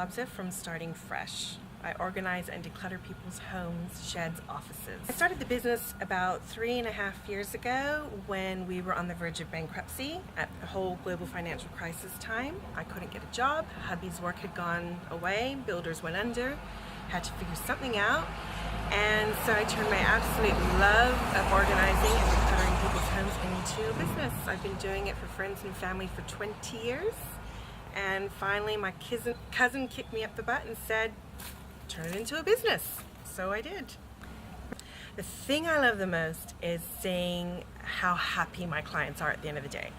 Kobzeff from Starting Fresh. I organize and declutter people's homes, sheds, offices. I started the business about 3.5 years ago when we were on the verge of bankruptcy at the whole global financial crisis time. I couldn't get a job, hubby's work had gone away, builders went under, had to figure something out. And so I turned my absolute love of organizing and decluttering people's homes into a business. I've been doing it for friends and family for 20 years. And finally my cousin kicked me up the butt and said, turn it into a business. So I did. The thing I love the most is seeing how happy my clients are at the end of the day.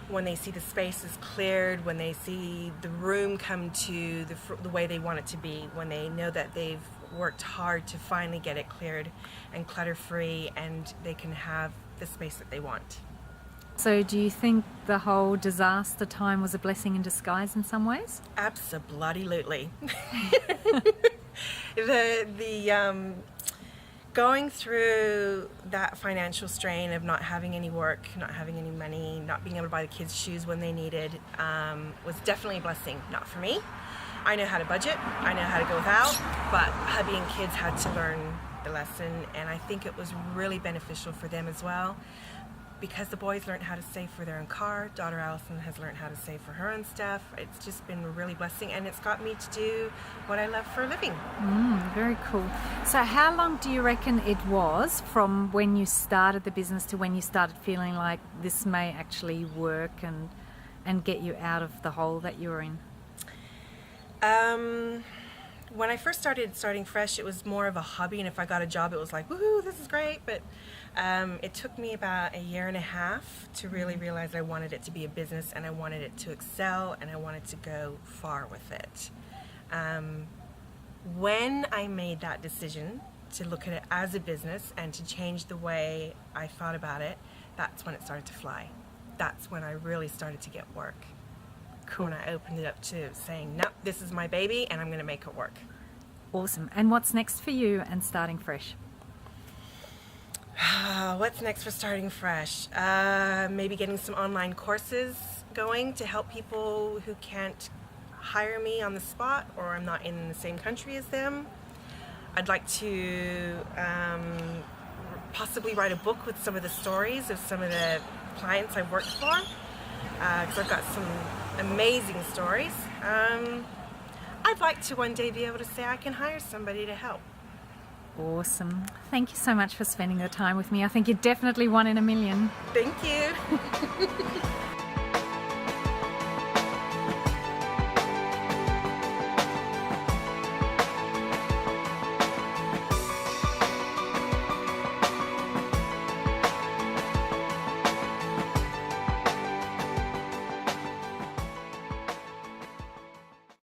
When they see the spaces cleared, when they see the room come to the way they want it to be, when they know that they've worked hard to finally get it cleared and clutter-free and they can have the space that they want. So do you think the whole disaster time was a blessing in disguise in some ways? Abso-bloody-lutely. Going through that financial strain of not having any work, not having any money, not being able to buy the kids shoes when they needed, was definitely a blessing. Not for me. I know how to budget, I know how to go without, but hubby and kids had to learn the lesson, and I think it was really beneficial for them as well. Because the boys learned how to save for their own car, daughter Allison has learned how to save for her own stuff. It's just been a really blessing, and it's got me to do what I love for a living. Very cool. So how long do you reckon it was from when you started the business to when you started feeling like this may actually work and get you out of the hole that you were in? When I first started Starting Fresh, it was more of a hobby, and if I got a job, it was like, woohoo, this is great. But it took me about 1.5 years to really realize I wanted it to be a business, and I wanted it to excel, and I wanted to go far with it. When I made that decision to look at it as a business and to change the way I thought about it, that's when it started to fly. That's when I really started to get work. Cool. When I opened it up to saying, no, this is my baby and I'm going to make it work. Awesome. And what's next for you and Starting Fresh? What's next for Starting Fresh? Maybe getting some online courses going to help people who can't hire me on the spot or I'm not in the same country as them. I'd like to possibly write a book with some of the stories of some of the clients I've worked for, because I've got some amazing stories. I'd like to one day be able to say I can hire somebody to help. Awesome. Thank you so much for spending the time with me. I think you're definitely one in a million. Thank you.